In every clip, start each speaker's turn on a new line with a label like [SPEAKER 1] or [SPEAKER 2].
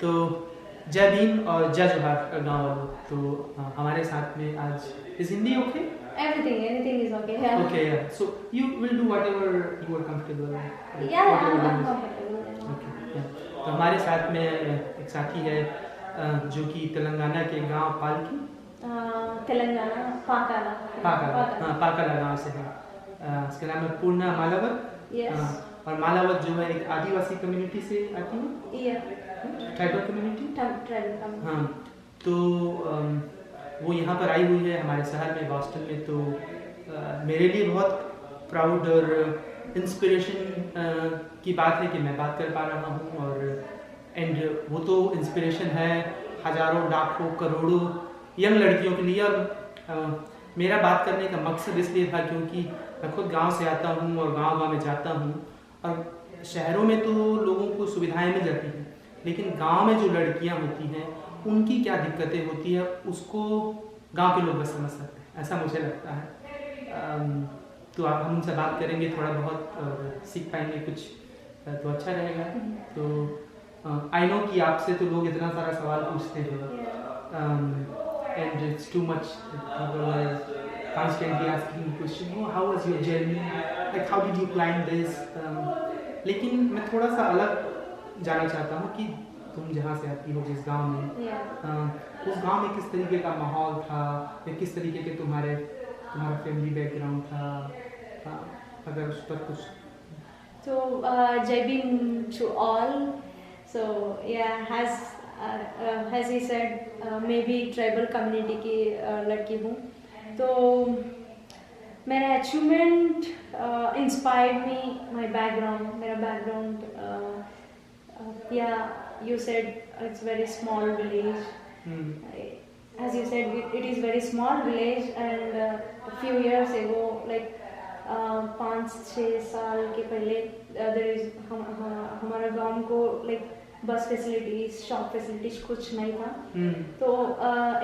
[SPEAKER 1] तो जय भीम और जय जोहार गाँव वालों। तो हमारे साथ में आज is Hindi okay?
[SPEAKER 2] Anything is okay. Yeah.
[SPEAKER 1] Okay, yeah. So you will do whatever you are comfortable.
[SPEAKER 2] Yeah,
[SPEAKER 1] whatever
[SPEAKER 2] I'm
[SPEAKER 1] language.
[SPEAKER 2] comfortable. Yeah.
[SPEAKER 1] Okay, yeah. तो हमारे साथ में एक साथी है जो कि तेलंगाना के गांव पालकी
[SPEAKER 2] तेलंगाना पाकाला.
[SPEAKER 1] पाकाला गांव से है। इसका नाम है पूर्णा मालावत।
[SPEAKER 2] Yes.
[SPEAKER 1] और मालावत जो है एक आदिवासी कम्युनिटी से आती है।
[SPEAKER 2] Yeah.
[SPEAKER 1] Tribal community.
[SPEAKER 2] Tribal.
[SPEAKER 1] हाँ, तो वो यहाँ पर आई हुई है हमारे शहर में बॉस्टन में। तो मेरे लिए बहुत प्राउड और इंस्पिरेशन की बात है कि मैं बात कर पा रहा हूँ। और एंड वो तो इंस्पिरेशन है हज़ारों लाखों करोड़ों यंग लड़कियों के लिए। और मेरा बात करने का मकसद इसलिए था क्योंकि मैं खुद गांव से आता हूँ और गांव में जाता हूँ। और शहरों में तो लोगों को सुविधाएं मिल जाती हैं, लेकिन गांव में जो लड़कियां होती हैं उनकी क्या दिक्कतें होती है उसको गांव के लोग बस समझ सकते हैं, ऐसा मुझे लगता है। तो आप हम उनसे बात करेंगे, थोड़ा बहुत सीख पाएंगे कुछ, तो अच्छा रहेगा। तो आई नो कि आपसे तो लोग इतना सारा सवाल पूछते हैं and it's too much. People are constantly asking question, oh, how was your journey, like how did you climb this? लेकिन मैं थोड़ा सा अलग जाना चाहता हूँ कि तुम जहाँ से आती हो जिस गांव में, उस गांव में किस तरीके का माहौल था या किस तरीके के तुम्हारा फैमिली बैकग्राउंड था, अगर उस पर कुछ।
[SPEAKER 2] So Jai Bhim to all. So yeah, as he said, maybe tribal community की लड़की हूँ। तो मेरा achievement inspired me my background, मेरा background. Yeah, you said it's very small village. As you said, it is very small village, and a few years ago, like 5-6 साल के पहले, there is हमारा गांव को like बस फैसिलिटीज, शॉप फैसिलिटीज कुछ नहीं था। तो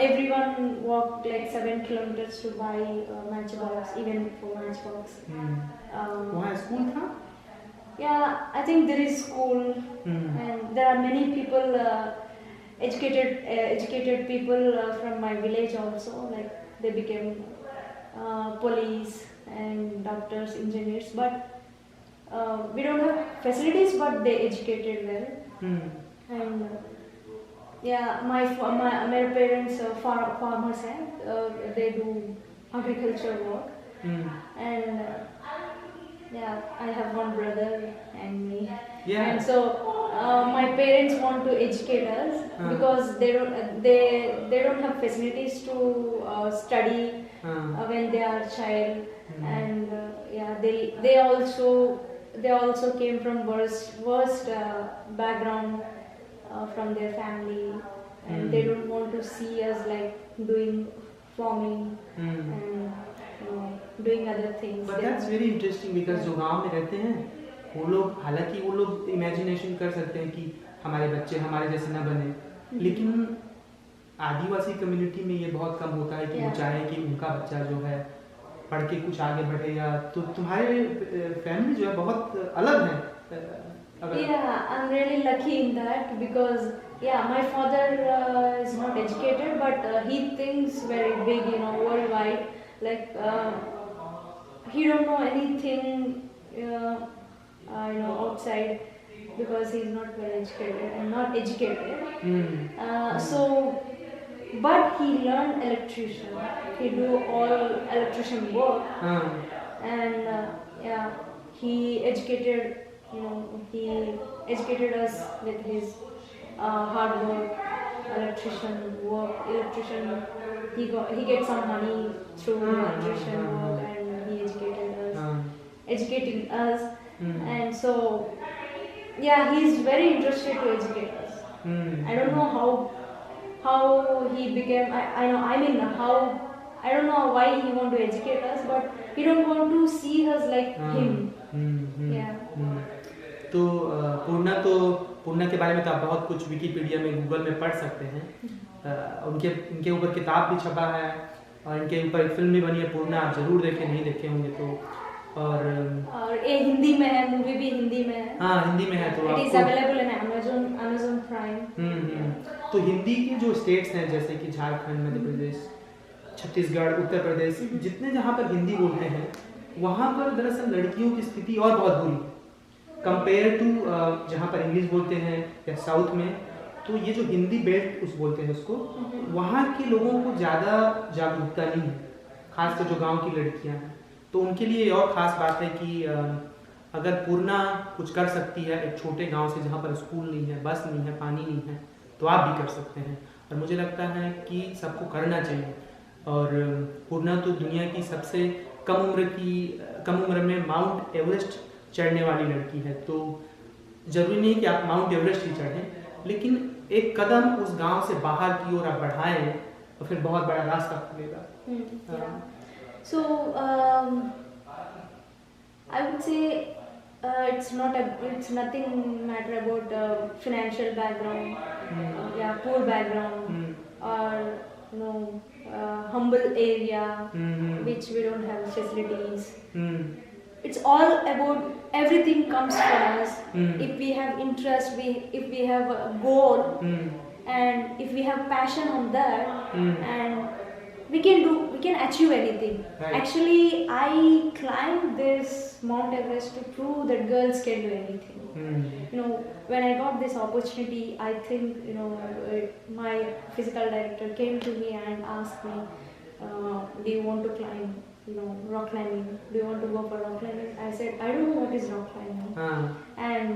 [SPEAKER 2] everyone walked like 7 kilometers to buy matchbox, even for matchbox.
[SPEAKER 1] वहाँ स्कूल था?
[SPEAKER 2] Yeah, I think there is school, and there are many people, educated people from my village also. Like they became police and doctors, engineers. But we don't have facilities, but they educated well. And yeah, my parents farmers हैं, they do agriculture work. And yeah, I have one brother and me.
[SPEAKER 1] Yeah.
[SPEAKER 2] And so my parents want to educate us because they don't have facilities to study when they are child. And yeah, they also came from worst background from their family, and they don't want to see us like doing farming and doing other things.
[SPEAKER 1] But that's very interesting because जो गांव में रहते हैं वो लोग, हालांकि वो लोग इमेजिनेशन कर सकते हैं कि हमारे बच्चे हमारे जैसे ना बने, लेकिन आदिवासी कम्युनिटी में ये बहुत कम होता है कि वो चाहे कि उनका बच्चा जो है पढ़ के कुछ आगे बढ़े। या तो तुम्हारे फैमिली जो है बहुत अलग है।
[SPEAKER 2] Yeah, I'm really lucky in that because yeah, my father is not educated, but he thinks very big, worldwide. Like he don't know anything, outside because he's not well educated and not educated. So, but he learned electrician. He do all electrician work, and yeah, he educated. He educated us with his hard work, electrician. He get some money through electrician work, and he educating us, and so yeah, he's very interested to educate us. I don't know how he became. I don't know why he want to educate us, but he don't want to see us like him. Yeah.
[SPEAKER 1] तो पूर्णा के बारे में तो आप बहुत कुछ Wikipedia में, Google में पढ़ सकते हैं। इनके ऊपर किताब भी छपा है और इनके ऊपर एक फिल्म भी बनी है पूर्णा, आप जरूर देखें, नहीं देखे होंगे तो। और
[SPEAKER 2] ये हिंदी में है, मूवी भी हिंदी में है।
[SPEAKER 1] हाँ हिंदी में है तो
[SPEAKER 2] इट इज
[SPEAKER 1] आपको
[SPEAKER 2] अवेलेबल इन अमेजोन प्राइम।
[SPEAKER 1] तो हिंदी के जो स्टेट्स हैं जैसे कि झारखंड, मध्य प्रदेश, छत्तीसगढ़, उत्तर प्रदेश, जितने जहाँ पर हिंदी बोलते हैं वहाँ पर दरअसल लड़कियों की स्थिति और बहुत बुरी कंपेयर टू जहाँ पर इंग्लिश बोलते हैं या साउथ में। तो ये जो हिंदी बेल्ट उस बोलते हैं उसको, वहाँ के लोगों को ज़्यादा जागरूकता नहीं है, खासकर जो गांव की लड़कियाँ हैं। तो उनके लिए और ख़ास बात है कि अगर पूर्णा कुछ कर सकती है एक छोटे गांव से जहाँ पर स्कूल नहीं है, बस नहीं है, पानी नहीं है, तो आप भी कर सकते हैं। और मुझे लगता है कि सबको करना चाहिए। और पूर्णा तो दुनिया की सबसे कम उम्र में माउंट एवरेस्ट चढ़ने वाली लड़की है। तो ज़रूरी नहीं कि आप माउंट एवरेस्ट ही चढ़ें, लेकिन एक कदम उस गांव से बाहर की ओर आप बढ़ाएं तो फिर बहुत बड़ा रास्ता खुलेगा।
[SPEAKER 2] So I would say it's nothing matter about financial background, yeah, poor background, or humble area which we don't have facilities. It's all about everything comes from us. If we have interest, if we have a goal, and if we have passion on that, and we can achieve anything.
[SPEAKER 1] Right.
[SPEAKER 2] Actually, I climbed this Mount Everest to prove that girls can do anything. When I got this opportunity, I think my physical director came to me and asked me, do you want to climb rock climbing? Do you want to go for rock climbing? I said, I don't know what is rock climbing. And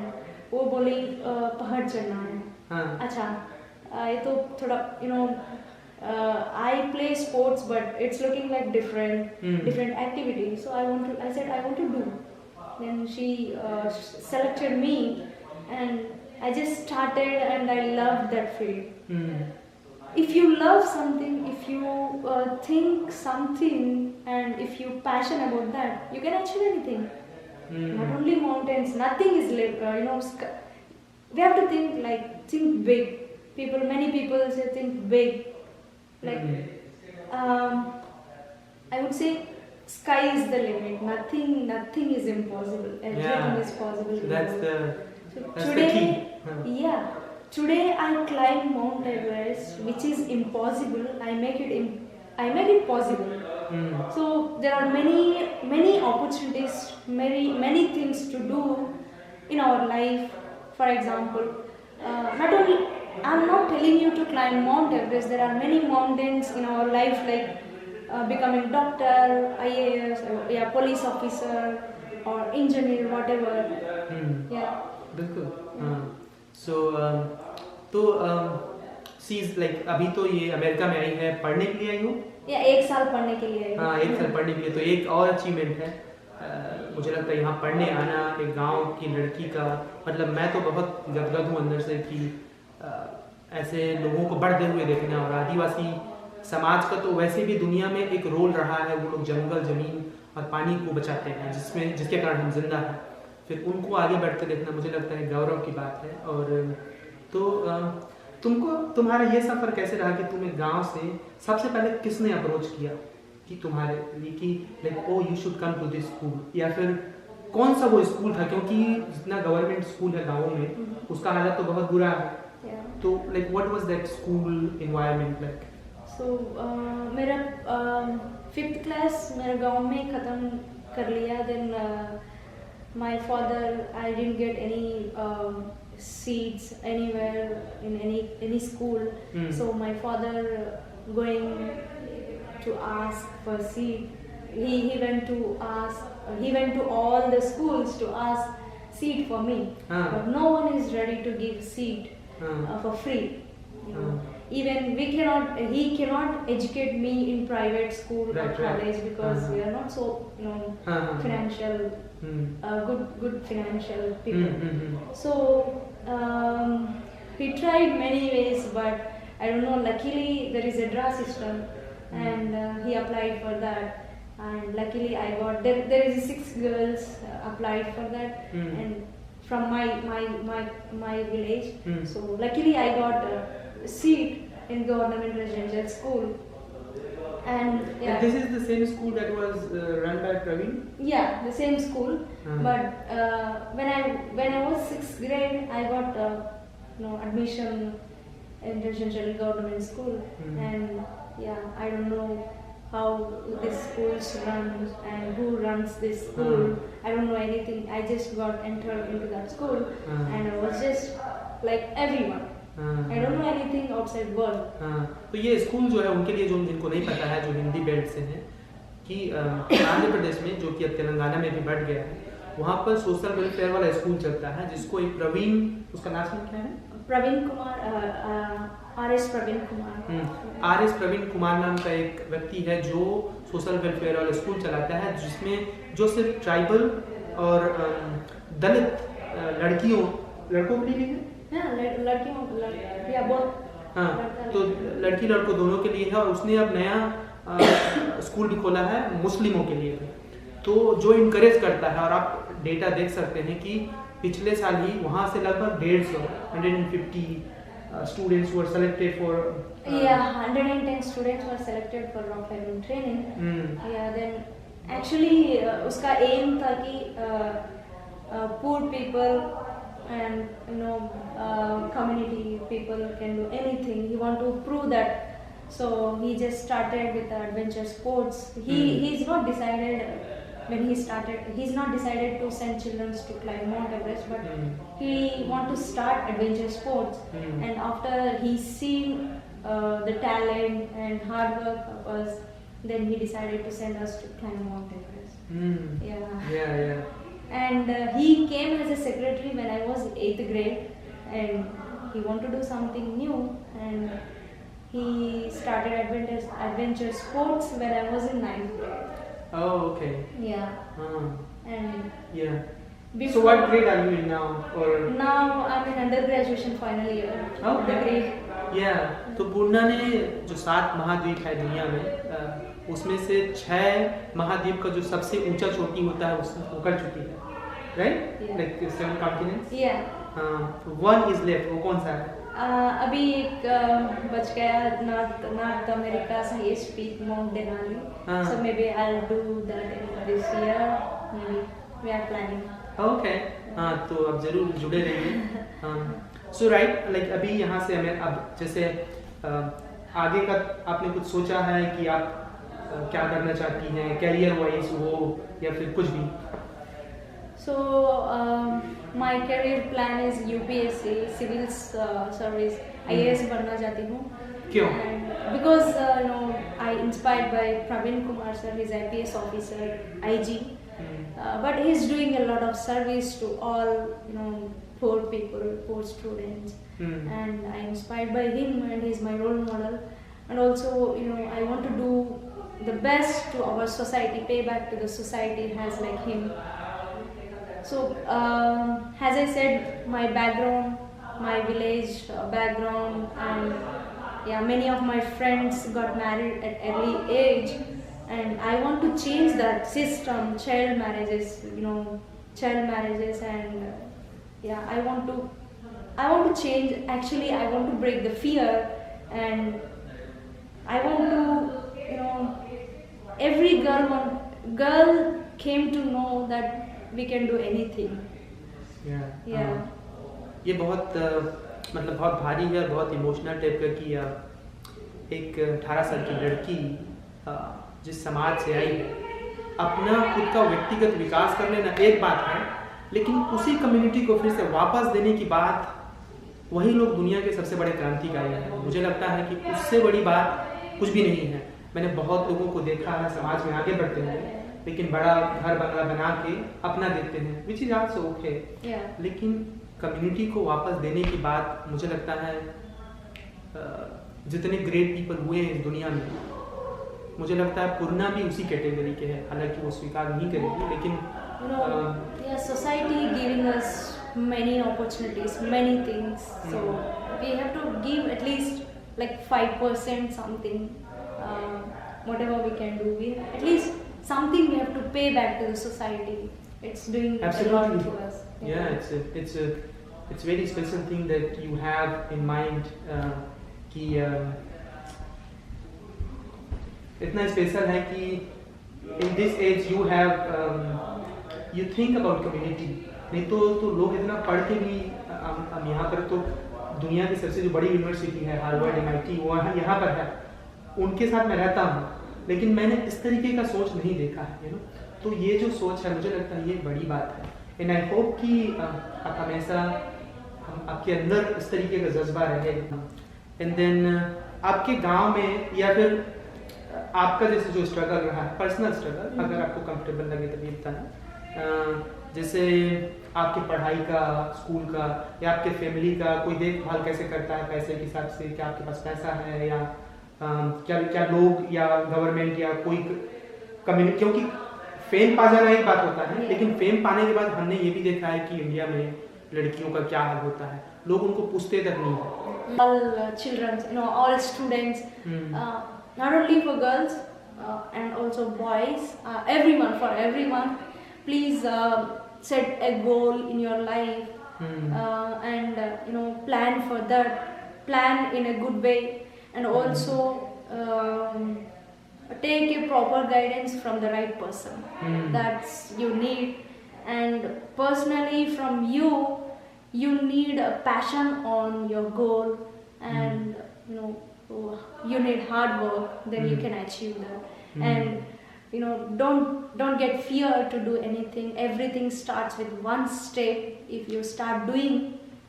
[SPEAKER 2] वो बोली पहाड़ चढ़ना है। अच्छा, ये तो थोड़ा I play sports, but it's looking like different activity. So I said I want to do. Then she selected me, and I just started, and I loved that field. If you love something, if you think something, and if you passionate about that, you can achieve anything. Not only mountains, nothing is we have to think big. Many people say think big. I would say sky is the limit. Nothing is impossible. Everything is possible.
[SPEAKER 1] So that's the
[SPEAKER 2] today,
[SPEAKER 1] key.
[SPEAKER 2] Yeah. Today I climb Mount Everest, which is impossible. I make it possible. So there are many opportunities, many things to do in our life. For example, I'm not telling you to climb Mount Everest. There are many mountains in our life, like becoming doctor, IAS, police officer, or engineer, whatever. Yeah.
[SPEAKER 1] बिल्कुल। Seize like अभी तो ये America में आई है, पढ़ने के लिए आई हो?
[SPEAKER 2] या 1 साल पढ़ने के लिए आई हूँ।
[SPEAKER 1] हाँ, 1 साल पढ़ने के लिए, तो एक और अचीवमेंट है। मुझे लगता है यहाँ पढ़ने आना एक गांव की लड़की का, मतलब मैं तो बहुत गदगद हूँ अंदर से कि ऐसे लोगों को बढ़ते हुए देखना। और आदिवासी समाज का तो वैसे भी दुनिया में एक रोल रहा है, वो लोग जंगल, जमीन और पानी को बचाते हैं, जिसके कारण हम जिंदा हैं। फिर उनको आगे बढ़ते देखना मुझे लगता है गौरव की बात है। और तो तुम्हारा ये सफ़र कैसे रहा कि तुम्हें गांव से सबसे पहले किसने अप्रोच किया कि तुम्हारे लिए कि like oh you should come to this school, या फिर कौन सा वो स्कूल था? क्योंकि जितना गवर्नमेंट स्कूल है गाँवों में उसका हालत तो बहुत बुरा है। तो like what was that school environment like?
[SPEAKER 2] मेरा 5th क्लास मेरे गांव में ख़त्म कर लिया। Then my father, I didn't get any seats anywhere in any school. So my father going to ask for seat. He went to all the schools to ask seat for me. But no one is ready to give seat for free. Even he cannot educate me in private school or college because we are not so financial good financial people. So he tried many ways, but I don't know, luckily there is a draw system, and he applied for that, and luckily I got there is 6 girls applied for that, and from my village. So luckily I got a seat in government residential school. And yeah.
[SPEAKER 1] And this is the same school that was run by Praveen?
[SPEAKER 2] Yeah, the same school.
[SPEAKER 1] Uh-huh.
[SPEAKER 2] But when I was 6th grade, I got admission in residential government school. And yeah, I don't know how this school runs and who runs this school. I don't know anything. I just got entered into that school, and I was just like everyone. I don't know anything outside world.
[SPEAKER 1] तो ये school जो है उनके लिए, जो जिनको नहीं पता है, जो हिंदी बेल्ट से हैं, कि आंध्र प्रदेश में, जो कि अब तेलंगाना में भी बढ़ गया है, वहाँ पर सोशल वेलफेयर वाला स्कूल चलता है, जिसको एक प्रवीण, उसका नाम क्या है?
[SPEAKER 2] प्रवीण कुमार, आर.एस. प्रवीण कुमार।
[SPEAKER 1] आर.एस. प्रवीण कुमार नाम का एक व्यक्ति है जो सोशल वेलफेयर वाला स्कूल चलाता है, जिसमें जो सिर्फ ट्राइबल और दलित लड़कों के लिए है।
[SPEAKER 2] लड़कियों बहुत।
[SPEAKER 1] हाँ, तो लड़की लड़कों दोनों के लिए है, और उसने अब नया स्कूल भी खोला है मुस्लिमों के लिए भी, तो जो इनकरेज करता है। और आप डेटा देख सकते हैं कि पिछले साल ही वहाँ से लगभग 150 students were selected for
[SPEAKER 2] 110 students were selected for rock climbing training. Yeah, then actually उसका aim था कि poor people and community people can do anything. He want to prove that, so he just started with adventure sports. He's not decided when he started. He's not decided to send children to climb Mount Everest, but he want to start adventure sports. And after he's seen the talent and hard work of us, then he decided to send us to climb Mount Everest.
[SPEAKER 1] Yeah.
[SPEAKER 2] And he came as a secretary when I was 8th grade, and he wanted to do something new, and he started adventure sports when I was in 9th grade.
[SPEAKER 1] Oh, okay.
[SPEAKER 2] Yeah. And
[SPEAKER 1] yeah.
[SPEAKER 2] Before,
[SPEAKER 1] so what grade are you in now? Or
[SPEAKER 2] now I'm in undergraduation final year.
[SPEAKER 1] Okay.
[SPEAKER 2] Degree.
[SPEAKER 1] Yeah. तो पूर्णा ने जो 7 महाद्वीप है दुनिया में, उसमें से 6 महाद्वीप का जो सबसे ऊंचा चोटी होता है वो कर चुकी है, right?
[SPEAKER 2] Yeah.
[SPEAKER 1] Like 7 continents.
[SPEAKER 2] Yeah.
[SPEAKER 1] One is left. वो कौन सा है?
[SPEAKER 2] अभी एक बच गया, north America highest peak mount Denali. So maybe I'll do that in this year. Maybe we are planning.
[SPEAKER 1] Okay. हाँ, तो अब जरूर जुड़े रहिए. So right, like अभी यहाँ से हमें अब जैसे आगे का आपने कुछ सोचा है कि आप क्या करना चाहती हैं, कैरियर वाइज हो या फिर कुछ भी?
[SPEAKER 2] So my career plan is UPSC, civil service, IAS बनना चाहती हूँ.
[SPEAKER 1] क्यों?
[SPEAKER 2] Because I inspired by Praveen Kumar sir, he's IPS officer, IG, but he's doing a lot of service to all poor people, poor students, and I inspired by him, and he's my role model. And also I want to do the best to our society, pay back to the society as like him. So as I said, my background, my village background, and many of my friends got married at early age, and I want to change that system, child marriages, and I want to change. Actually, I want to break the fear, and I want to, every girl came to know that we can do anything. Yeah.
[SPEAKER 1] ये बहुत मतलब बहुत भारी है और बहुत emotional type का कि एक 18 साल की लड़की जिस समाज से आई है, अपना खुद का व्यक्तिगत विकास कर लेना एक बात है, लेकिन उसी कम्युनिटी को फिर से वापस देने की बात, वही लोग दुनिया के सबसे बड़े क्रांतिकारी हैं. मुझे लगता है कि उससे बड़ी बात कुछ भी नहीं है. मैंने बहुत लोगों को देखा है समाज में आगे बढ़ते हुए, लेकिन बड़ा घर बंगला बना के अपना देते हैं, विच इज आल्सो ओके, लेकिन कम्युनिटी को वापस देने की बात मुझे लगता है जितने ग्रेट पीपल हुए हैं इस दुनिया में, मुझे लगता है पूर्णा भी उसी कैटेगरी के है. हालांकि वो स्वीकार नहीं करेगी, लेकिन
[SPEAKER 2] society giving us many opportunities, many things, so we have to give at least like 5% something, whatever we can do, we at least something we have to pay back to the society. It's doing
[SPEAKER 1] Absolutely.
[SPEAKER 2] a lot to us.
[SPEAKER 1] It's very special thing that you have in mind कि इतना special है कि in this age you have you think about community. नहीं तो लोग इतना पढ़ के भी हम यहाँ पर तो दुनिया की सबसे जो बड़ी यूनिवर्सिटी है हार्वर्ड MIT वो यहाँ पर है, उनके साथ मैं रहता हूँ, लेकिन मैंने इस तरीके का सोच नहीं देखा है, यू नो। तो ये जो सोच है मुझे लगता है ये बड़ी बात है। एंड आई होप कि आप हमेशा आपके अंदर इस तरीके का जज्बा रहे। एंड देन आपके गांव में या फिर आपका जैसे जो स्ट्रगल रहा है, पर्सनल स्ट्रगल, अगर आपको कंफर्टेबल लगे तभी बताना, जैसे आपकी पढ़ाई का, स्कूल का, या आपके फैमिली का कोई देखभाल कैसे करता है पैसे के हिसाब से, क्या आपके पास पैसा है, या क्या क्या लोग या गवर्नमेंट या कोई कम्युनिटी, क्योंकि फेम पा जाना एक बात होता है, लेकिन फेम पाने के बाद हमने ये भी देखा है कि इंडिया में लड़कियों का क्या हाल होता है, लोग उनको पूछते तक नहीं है।
[SPEAKER 2] All children, all students, not only for girls and also boys, for everyone, please set a goal in your life and plan for that, plan in a good way, and also take a proper guidance from the right person. That's you need. And personally from you need a passion on your goal, and you need hard work, then you can achieve that. And don't get fear to do anything. Everything starts with one step. If you start doing,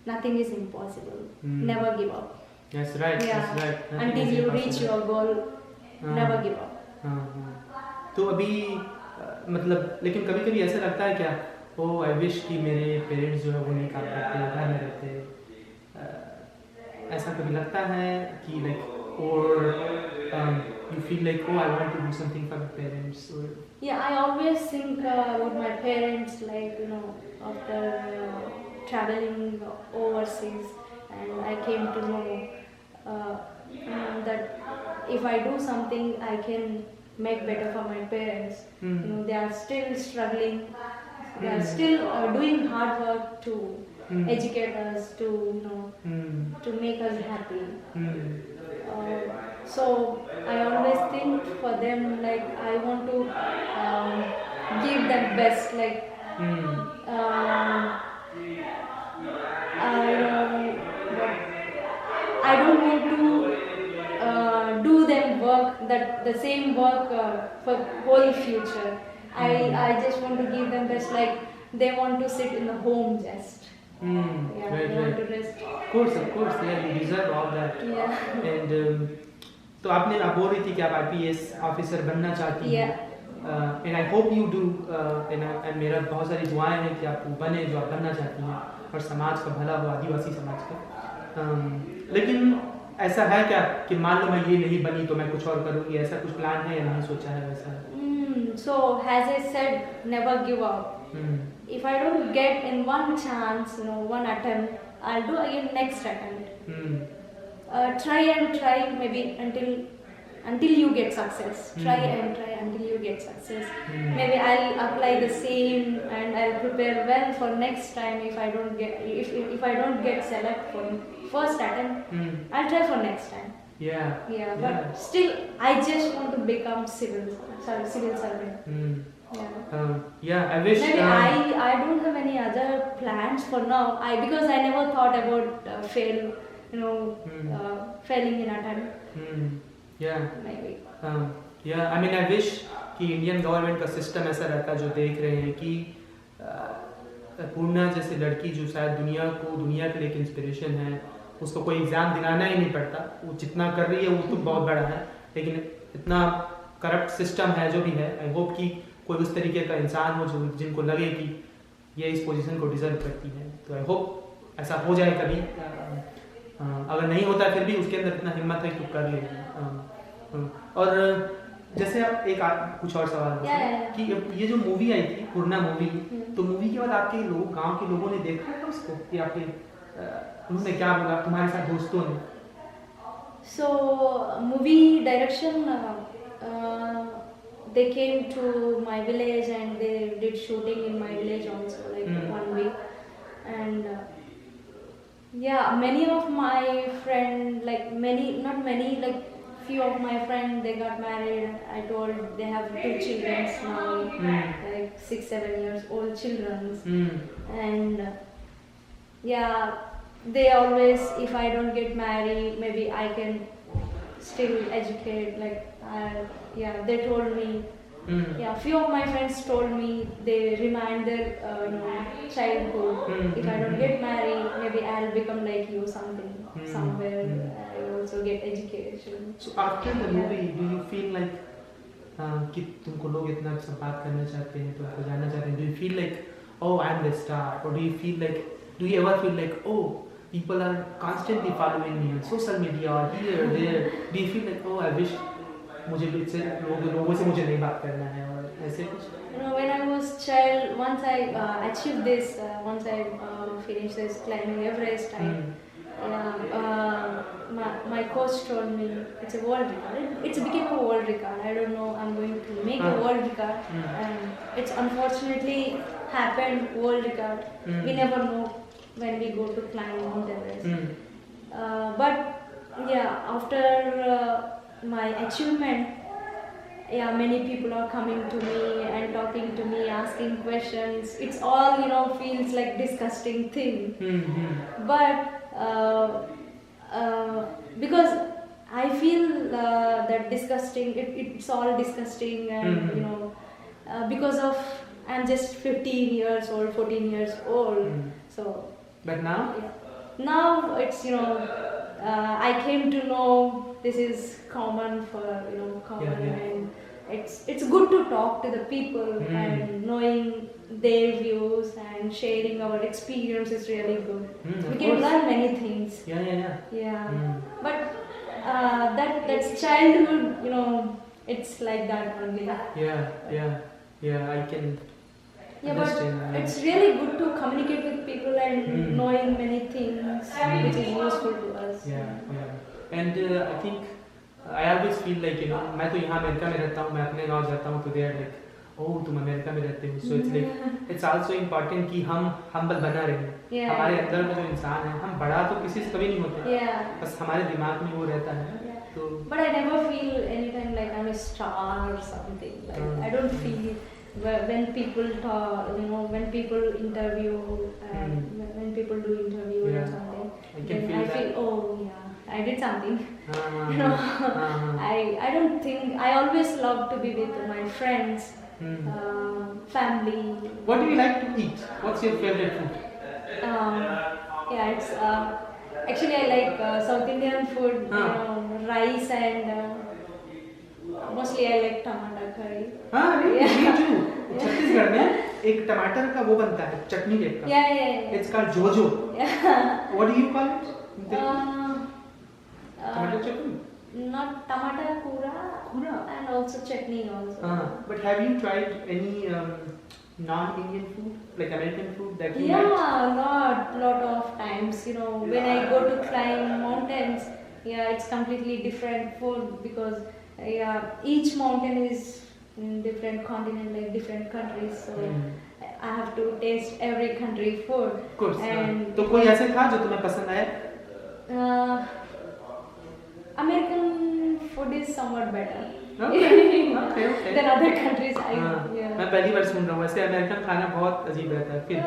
[SPEAKER 2] nothing is impossible. Never give up.
[SPEAKER 1] That's right.
[SPEAKER 2] Yeah.
[SPEAKER 1] That's right.
[SPEAKER 2] Until you reach your goal, never give up.
[SPEAKER 1] तो अभी मतलब लेकिन कभी कभी ऐसा लगता है क्या, ओ आई विश कि मेरे पेरेंट्स जो है वो नहीं काम करते, घर में रहते, ऐसा कभी लगता है कि लाइक, और you feel like, oh, I want to do something for my parents? Or...
[SPEAKER 2] Yeah, I always think about my parents, like, after traveling overseas, and I came to know that if I do something, I can make better for my parents. They are still struggling, they are still doing hard work to educate us, to make us happy. So I always think for them, like, I want to give them best, like I don't want to do them work, that the same work for whole future. I just want to give them best, like they want to sit in the home just. They want to rest.
[SPEAKER 1] Of course, yeah, you deserve all that.
[SPEAKER 2] Yeah.
[SPEAKER 1] And तो आप बोल रही थी कि आप IPS officer बनना चाहती हैं, and I hope you do, and मेरा बहुत सारी दुआएं हैं कि आप बने जो आप बनना चाहती हैं और समाज का भला हो, आदिवासी समाज का। लेकिन ऐसा है क्या कि मान लो मैं ये नहीं बनी तो मैं कुछ और करूँगी, ऐसा कुछ प्लान है या नहीं सोचा है वैसा?
[SPEAKER 2] So as I said, never give up. If I don't get in one chance, one attempt, I'll do again next attempt. Try and try, maybe until you get success. Try and try until you get success. Maybe I'll apply the same and I'll prepare well for next time. If I don't get select for first attempt, I'll try for next time. Yeah, but still I just want to become civil servant.
[SPEAKER 1] I wish.
[SPEAKER 2] Maybe I don't have any other plans for now. Because I never thought about failing in attempt. Maybe.
[SPEAKER 1] I mean, I wish कि Indian government का system ऐसा रहता जो देख रहे हैं कि पूर्णा जैसे लड़की जो शायद दुनिया के लिए एक इंस्पिरेशन है, उसको कोई एग्जाम दिलाना ही नहीं पड़ता, वो जितना कर रही है वो तो बहुत बड़ा है, लेकिन इतना करप्ट सिस्टम है जो भी है। आई होप कि कोई उस तरीके का इंसान हो जिनको लगे कि ये इस पोजीशन को डिजर्व करती है, तो आई होप ऐसा हो जाए कभी। अगर नहीं होता फिर भी उसके अंदर इतना हिम्मत है कि कर लेगी। और जैसे आप कुछ और सवाल कि ये जो मूवी आई थी पूर्णा मूवी, तो मूवी के बाद आपके गांव के लोगों ने देखा था उसको कि आपके उन्होंने क्या बोला तुम्हारे साथ दोस्तों ने?
[SPEAKER 2] So movie direction, they came to my village and they did shooting in my village also, like 1 week. And many of my friends, like few of my friends they got married. I told they have 2 children now, like 6-7 years old children, and yeah, they always, if I don't get married, maybe I can still educate. Like yeah, they told me. Yeah, few of my friends told me they remind their childhood. If I don't get married, maybe I'll become like you, something somewhere. I also get education.
[SPEAKER 1] So after the movie, do you feel like कि तुमको लोग इतना सब बात करना चाहते हैं, तुमको जानना चाहते हैं? Do you feel like, oh, I'm the star, or do you feel like, do you ever feel like, oh, people are constantly following me on social media or here, there? Do you feel like, oh, I wish मुझे इससे लोगों से मुझे नहीं बात करना है, और ऐसे कुछ?
[SPEAKER 2] When I was child, once I achieved this, once I finished this climbing Everest, my coach told me it's a world record. It's became a world record. I don't know. I'm going to make a world record, and it's unfortunately happened world record. We never know when we go to climb Mount Everest. But yeah, after my achievement, yeah, many people are coming to me and talking to me, asking questions. It's all feels like disgusting thing. But because I feel that disgusting, it's all disgusting, and because of I'm just 15 years old, 14 years old. So.
[SPEAKER 1] But now?
[SPEAKER 2] Yeah. Now it's I came to know this is common for common, and it's good to talk to the people and knowing their views and sharing our experience is really good. We can learn many things. Yeah. But that's childhood, it's like that only.
[SPEAKER 1] Yeah, I can.
[SPEAKER 2] Yeah, but it's really good to communicate with people and knowing many things which is useful to us.
[SPEAKER 1] Yeah. And I think I always feel like मैं तो यहाँ America में रहता हूँ, मैं अपने गांव जाता हूँ तो they are like, oh, तुम अमेरिका में रहते हो, so it's like it's also important कि हम humble बना रहे, हमारे अंदर में जो इंसान है, हम बड़ा तो किसी से कभी नहीं होते, बस हमारे दिमाग में वो रहता है. तो
[SPEAKER 2] but I never feel anytime like I'm a star or something. Like I don't feel when people talk, when people interview, when people do interview or something, then I feel, oh yeah, I did something. I don't think, I always love to be with my friends, family.
[SPEAKER 1] What do you like to eat? What's your favorite food?
[SPEAKER 2] Yeah, it's actually I like South Indian food, rice, and mostly I like tomato curry.
[SPEAKER 1] Me too. Chhattisgarh में एक टमाटर का वो बनता है, चटनी type का.
[SPEAKER 2] Yeah.
[SPEAKER 1] It's called जोजो. What do you call it? Tomato chutney?
[SPEAKER 2] Not tomato kura, and also chutney also.
[SPEAKER 1] But have you tried any non-Indian food, like American food that you
[SPEAKER 2] like?
[SPEAKER 1] Yeah,
[SPEAKER 2] lot of times. When I go to climb mountains, it's completely different food because each mountain is in different continent, like different countries. So I have to taste every country food.
[SPEAKER 1] Of course.
[SPEAKER 2] And
[SPEAKER 1] तो कोई ऐसे था जो तुम्हें पसंद आया?
[SPEAKER 2] American food is somewhat better.
[SPEAKER 1] Okay.
[SPEAKER 2] Than other countries.
[SPEAKER 1] मैं पहली बार सुन रहा हूँ. वैसे अमेरिकन खाना बहुत अजीब रहता है, फिर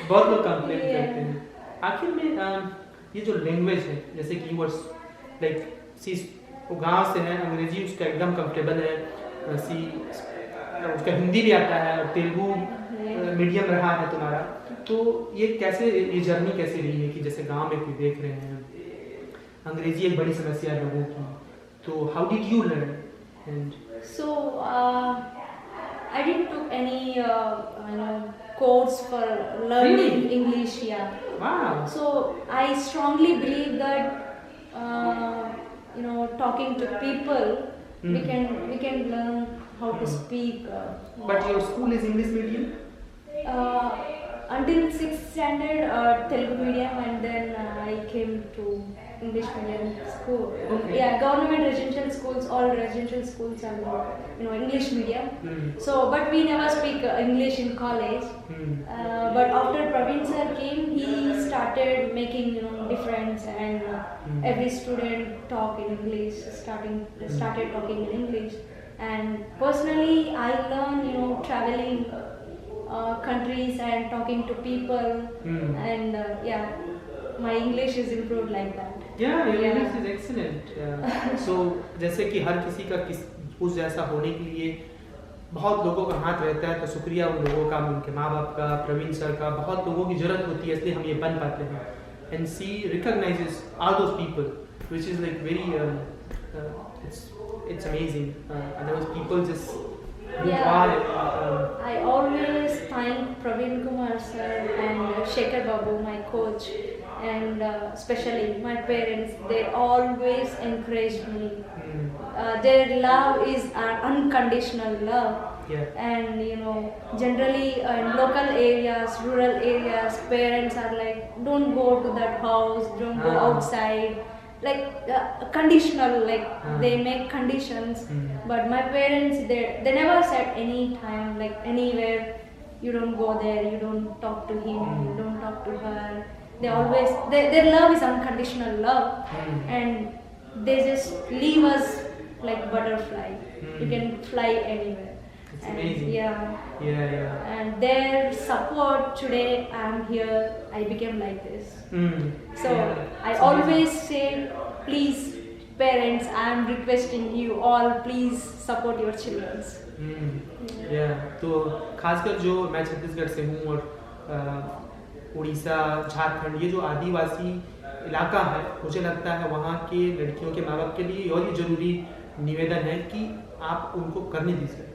[SPEAKER 1] बहुत लोग कंप्लेन करते हैं. आखिर में ये जो लैंग्वेज है, जैसे कि वर्ड्स लाइक वो गांव से है, अंग्रेजी उसका एकदम कंफर्टेबल है, उसका हिंदी भी आता है, और तेलुगु मीडियम रहा है तुम्हारा, तो ये कैसे, ये जर्नी कैसे रही है कि जैसे गांव में कोई देख रहे हैं, अंग्रेजी एक बड़ी समस्या है लोगों की, तो how did you learn? And
[SPEAKER 2] so I didn't took any course for learning English.
[SPEAKER 1] Wow.
[SPEAKER 2] So I strongly believe that talking to people, we can learn how to speak.
[SPEAKER 1] But your school is English medium?
[SPEAKER 2] until 6th standard Telugu medium, and then I came to English medium school.
[SPEAKER 1] Okay.
[SPEAKER 2] Yeah, government residential schools, all residential schools are English medium. So, but we never speak English in college. But after Praveen sir came, he started making difference, and every student talk in English, started talking in English. And personally, I learned traveling countries and talking to people, and yeah, my English is improved like that.
[SPEAKER 1] Yeah, your
[SPEAKER 2] Yeah.
[SPEAKER 1] English is excellent. So जैसे कि हर किसी का उस जैसा होने के लिए बहुत लोगों का हाथ रहता है, तो शुक्रिया उन लोगों का, उनके माँ बाप का, प्रवीण सर का, बहुत लोगों की जरूरत होती है, इसलिए हम ये बन पाते हैं. And she recognizes all those people, which is like very it's amazing. And those people just who
[SPEAKER 2] Yeah.
[SPEAKER 1] are
[SPEAKER 2] I always thank Praveen Kumar sir and Shekhar Babu, my coach, and especially my parents. They always encouraged me. Their love is an unconditional love.
[SPEAKER 1] yeah.
[SPEAKER 2] And generally in local areas, rural areas, parents are like, don't go to that house, don't go outside, like conditional, like they make conditions. But my parents, they never said any time, like anywhere, you don't go there, you don't talk to him, you don't talk to her. They always, their love is unconditional love, and they just leave us like butterfly. You can fly anywhere.
[SPEAKER 1] It's
[SPEAKER 2] And
[SPEAKER 1] amazing.
[SPEAKER 2] yeah. And their support, today I'm here, I became like this. So
[SPEAKER 1] Yeah.
[SPEAKER 2] I
[SPEAKER 1] It's
[SPEAKER 2] always say, please parents, I am requesting you all, please support your children.
[SPEAKER 1] तो खासकर जो मैं छत्तीसगढ़ से हूँ और उड़ीसा, झारखंड, ये जो आदिवासी इलाका है, मुझे लगता है वहाँ के लड़कियों के माँ बाप के लिए और ये ज़रूरी निवेदन है कि आप उनको करने दीजिए.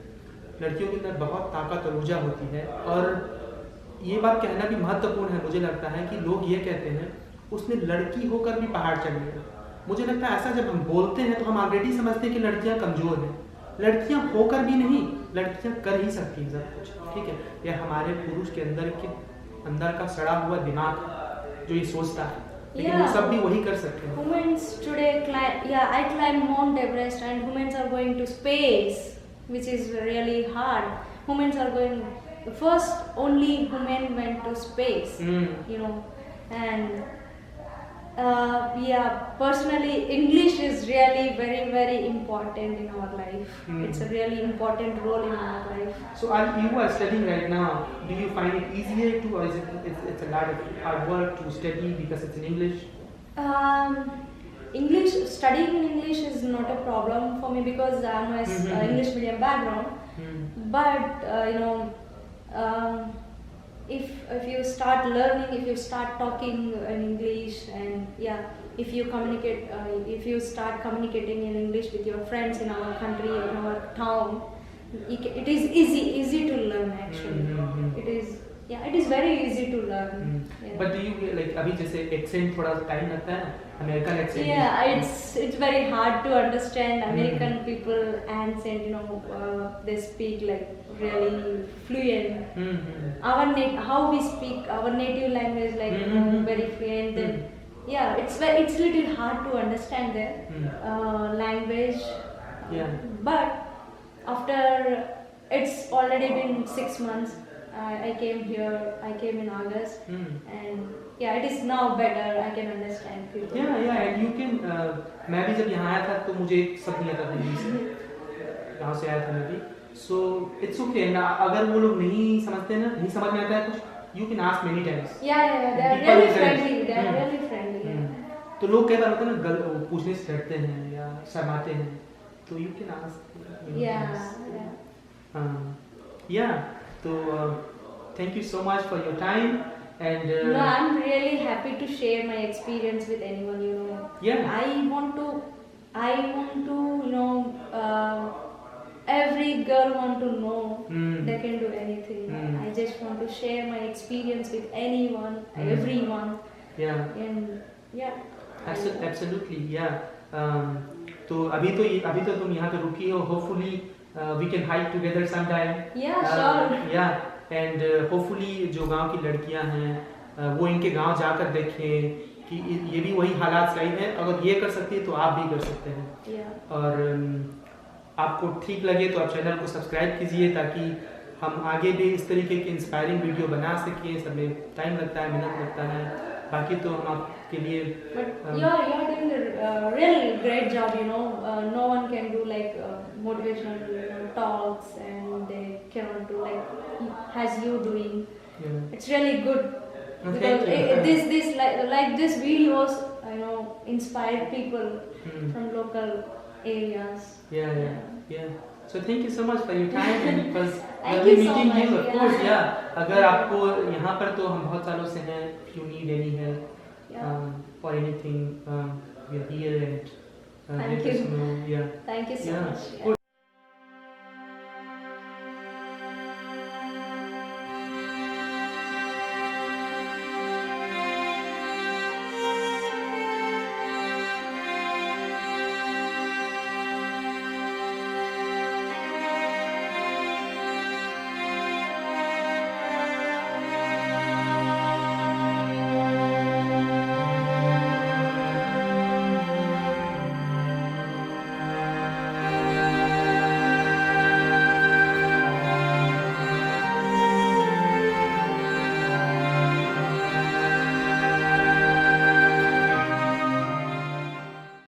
[SPEAKER 1] लड़कियों के अंदर बहुत ताकत और ऊर्जा होती है, और ये बात कहना भी महत्वपूर्ण है. मुझे लगता है कि लोग ये कहते हैं उसने लड़की होकर भी पहाड़ चढ़ लिया. मुझे लगता है ऐसा जब हम बोलते हैं तो हम ऑलरेडी समझते हैं कि लड़कियां कमज़ोर हैं. लड़कियां होकर भी नहीं, लड़कियां कर ही सकती हैं सब कुछ. ठीक है, यह हमारे पुरुष के अंदर का सड़ा हुआ दिमाग जो ये सोचता है, लेकिन वो सब भी वही कर सकते हैं.
[SPEAKER 2] Women today I climbed Mount Everest, and women are going to space, which is really hard. Women are going, first only women went to space, and personally English is really very, very important in our life. It's a really important role in our life.
[SPEAKER 1] So you are studying right now. Do you find it easier to, or is it's a lot of hard work to study because it's in English?
[SPEAKER 2] Studying in English is not a problem for me because I'm a English medium background. But if you start learning, if you start talking in English, and if you start communicating in English with your friends in our country, in our town, it is easy to learn actually. It is very easy to learn.
[SPEAKER 1] But do you like अभी जैसे accent थोड़ा time लगता है, American accent?
[SPEAKER 2] Yeah, it's very hard to understand American people accent. They speak like really fluent. How we speak our native language, like very fluent. Then it's little hard to understand their language. But after it's already been 6 months. I came here. I came in August, and it is now better. I can understand people.
[SPEAKER 1] And you can. मैं भी जब यहाँ आया था तो मुझे सब नहीं आता था इंग्लिश में. यहाँ से आया था मैं भी. So it's okay. ना अगर वो लोग नहीं समझते ना, नहीं समझ में आता है कुछ, you can ask many times.
[SPEAKER 2] They are really friendly. They are really friendly.
[SPEAKER 1] तो लोग कई बार होते हैं ना, पूछने से डरते हैं या शर्माते हैं, तो you can ask. So thank you so much for your time, and
[SPEAKER 2] no, I'm really happy to share my experience with anyone. I want to every girl want to know they can do anything. I just want to share my experience with anyone, everyone.
[SPEAKER 1] Absolutely. तो अभी तो तुम यहाँ पे रुकी हो. Hopefully we can hike together sometime.
[SPEAKER 2] Sure.
[SPEAKER 1] And hopefully जो गांव की लड़कियां हैं वो इनके गांव जाकर देखें कि ये भी वही हालात सही है, अगर ये कर सकती है तो आप भी कर सकते हैं।
[SPEAKER 2] Yeah.
[SPEAKER 1] और आपको ठीक लगे तो आप चैनल को सब्सक्राइब कीजिए ताकि हम आगे भी इस तरीके की इंस्पायरिंग वीडियो बना सकें। सब में टाइम लगता है, मेहनत लगता है, बाकी तो हम आपके लिए
[SPEAKER 2] But you're doing a really great job, you know. No one can do like motivational talks, and they cannot do like as you doing. It's really good
[SPEAKER 1] Thank
[SPEAKER 2] because
[SPEAKER 1] you.
[SPEAKER 2] this like this videos, you know, inspire people from local areas.
[SPEAKER 1] Yeah. So thank you so much for your time and it was
[SPEAKER 2] Thank
[SPEAKER 1] lovely
[SPEAKER 2] you so
[SPEAKER 1] meeting
[SPEAKER 2] much,
[SPEAKER 1] you. Of
[SPEAKER 2] yeah.
[SPEAKER 1] course, yeah. अगर आपको यहाँ पर तो हम बहुत सालों से हैं. If you need any help or anything, we are here and
[SPEAKER 2] Thank
[SPEAKER 1] let us
[SPEAKER 2] you.
[SPEAKER 1] know. Yeah.
[SPEAKER 2] Thank you so
[SPEAKER 1] Yeah.
[SPEAKER 2] much.
[SPEAKER 1] Good.